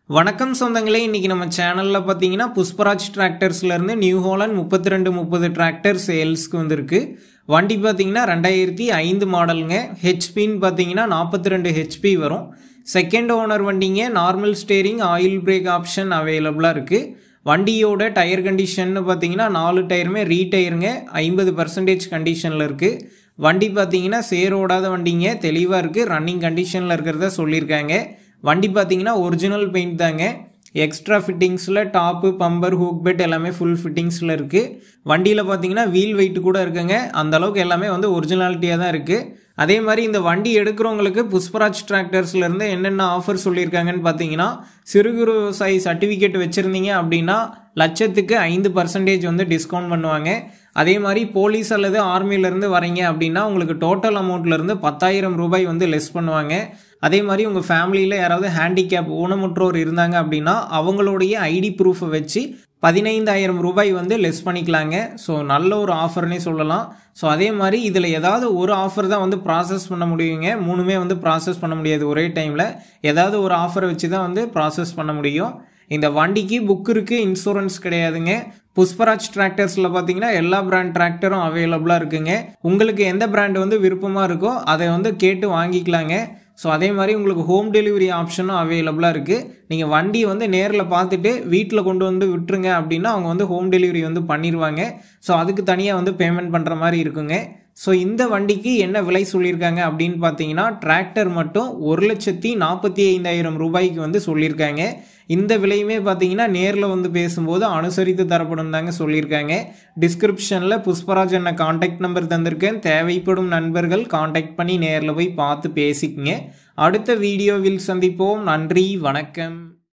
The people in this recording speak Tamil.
வணக்கம் சொந்தங்களே, இன்னைக்கு நம்ம சேனல்ல பாத்தீங்கன்னா புஷ்பராஜ் டிராக்டர்ஸ்ல இருந்து நியூ ஹாலண்ட் 3230 டிராக்டர் சேல்ஸ்க்கு வந்திருக்கு. வண்டி பாத்தீங்கன்னா 2005 மாடலுங்க. ஹெச்பின்னு பாத்தீங்கன்னா 42 ஹெச்பி வரும். செகண்ட் ஓனர் வண்டிங்க. Normal steering, oil break option அவைலபிளா இருக்கு. வண்டியோட டயர் கண்டிஷன் பாத்தீங்கன்னா 4 டயருமே ரீடயருங்க. 50% கண்டிஷன்ல இருக்கு. வண்டி பாத்தீங்கன்னா சேரோடாத வண்டிங்க, தெளிவா இருக்கு. ரன்னிங் கண்டிஷன்ல இருக்கிறத சொல்லியிருக்காங்க. வண்டி பார்த்தீங்கன்னா ஒரிஜினல் பெயிண்ட் தாங்க. எக்ஸ்ட்ரா ஃபிட்டிங்ஸில் டாப்பு, பம்பர், ஹூக் பெட் எல்லாமே ஃபுல் ஃபிட்டிங்ஸில் இருக்குது. வண்டியில் பார்த்தீங்கன்னா வீல் வெயிட் கூட இருக்குங்க. அந்த அளவுக்கு எல்லாமே ஒரிஜினாலிட்டியாக தான் இருக்குது. அதே மாதிரி இந்த வண்டி எடுக்கிறவங்களுக்கு புஷ்பராஜ் டிராக்டர்ஸ்லேருந்து என்னென்ன ஆஃபர் சொல்லியிருக்காங்கன்னு பார்த்தீங்கன்னா, சிறு குறு விவசாயி சர்டிஃபிகேட் வச்சுருந்தீங்க அப்படின்னா லட்சத்துக்கு 5% டிஸ்கவுண்ட் பண்ணுவாங்க. அதே மாதிரி போலீஸ் அல்லது ஆர்மியிலேருந்து வரீங்க அப்படின்னா உங்களுக்கு டோட்டல் அமௌண்ட்லேருந்து 10,000 ரூபாய் லெஸ் பண்ணுவாங்க. அதே மாதிரி உங்கள் ஃபேமிலியில் யாராவது ஹேண்டிகேப் ஊனமுற்றோர் இருந்தாங்க அப்படின்னா அவங்களுடைய ஐடி ப்ரூஃபை வச்சு 15,000 ரூபாய் லெஸ் பண்ணிக்கலாங்க. ஸோ நல்ல ஒரு ஆஃபர்னே சொல்லலாம். ஸோ அதே மாதிரி இதில் ஏதாவது ஒரு ஆஃபர் தான் ப்ராசஸ் பண்ண முடியுங்க. மூணுமே ப்ராசஸ் பண்ண முடியாது ஒரே டைமில். ஏதாவது ஒரு ஆஃபரை வச்சு தான் ப்ராசஸ் பண்ண முடியும். இந்த வண்டிக்கு புக் இருக்குது, இன்சூரன்ஸ் கிடையாதுங்க. புஷ்பராஜ் டிராக்டர்ஸில் பார்த்தீங்கன்னா எல்லா பிராண்ட் டிராக்டரும் அவைலபிளாக இருக்குங்க. உங்களுக்கு எந்த பிராண்ட் விருப்பமாக இருக்கோ அதை கேட்டு வாங்கிக்கலாங்க. ஸோ அதே மாதிரி உங்களுக்கு ஹோம் டெலிவரி ஆப்ஷனும் அவைலபிளாக இருக்குது. நீங்கள் வண்டியை நேரில் பார்த்துட்டு வீட்டில் கொண்டு விட்டுருங்க அப்படின்னா அவங்க ஹோம் டெலிவரி பண்ணிடுவாங்க. ஸோ அதுக்கு தனியாக பேமெண்ட் பண்ணுற மாதிரி இருக்குங்க. ஸோ இந்த வண்டிக்கு என்ன விலை சொல்லியிருக்காங்க அப்படின்னு பார்த்தீங்கன்னா, டிராக்டர் மட்டும் 1,45,000 ரூபாய்க்கு சொல்லியிருக்காங்க. இந்த விலையுமே பார்த்தீங்கன்னா நேரில் பேசும்போது அனுசரித்து தரப்படும் தாங்க சொல்லியிருக்காங்க. டிஸ்கிரிப்ஷனில் புஷ்பராஜ் என்ன கான்டாக்ட் நம்பர் தந்திருக்கேன். தேவைப்படும் நண்பர்கள் கான்டாக்ட் பண்ணி நேரில் போய் பார்த்து பேசிக்கங்க. அடுத்த வீடியோவில் சந்திப்போம். நன்றி, வணக்கம்.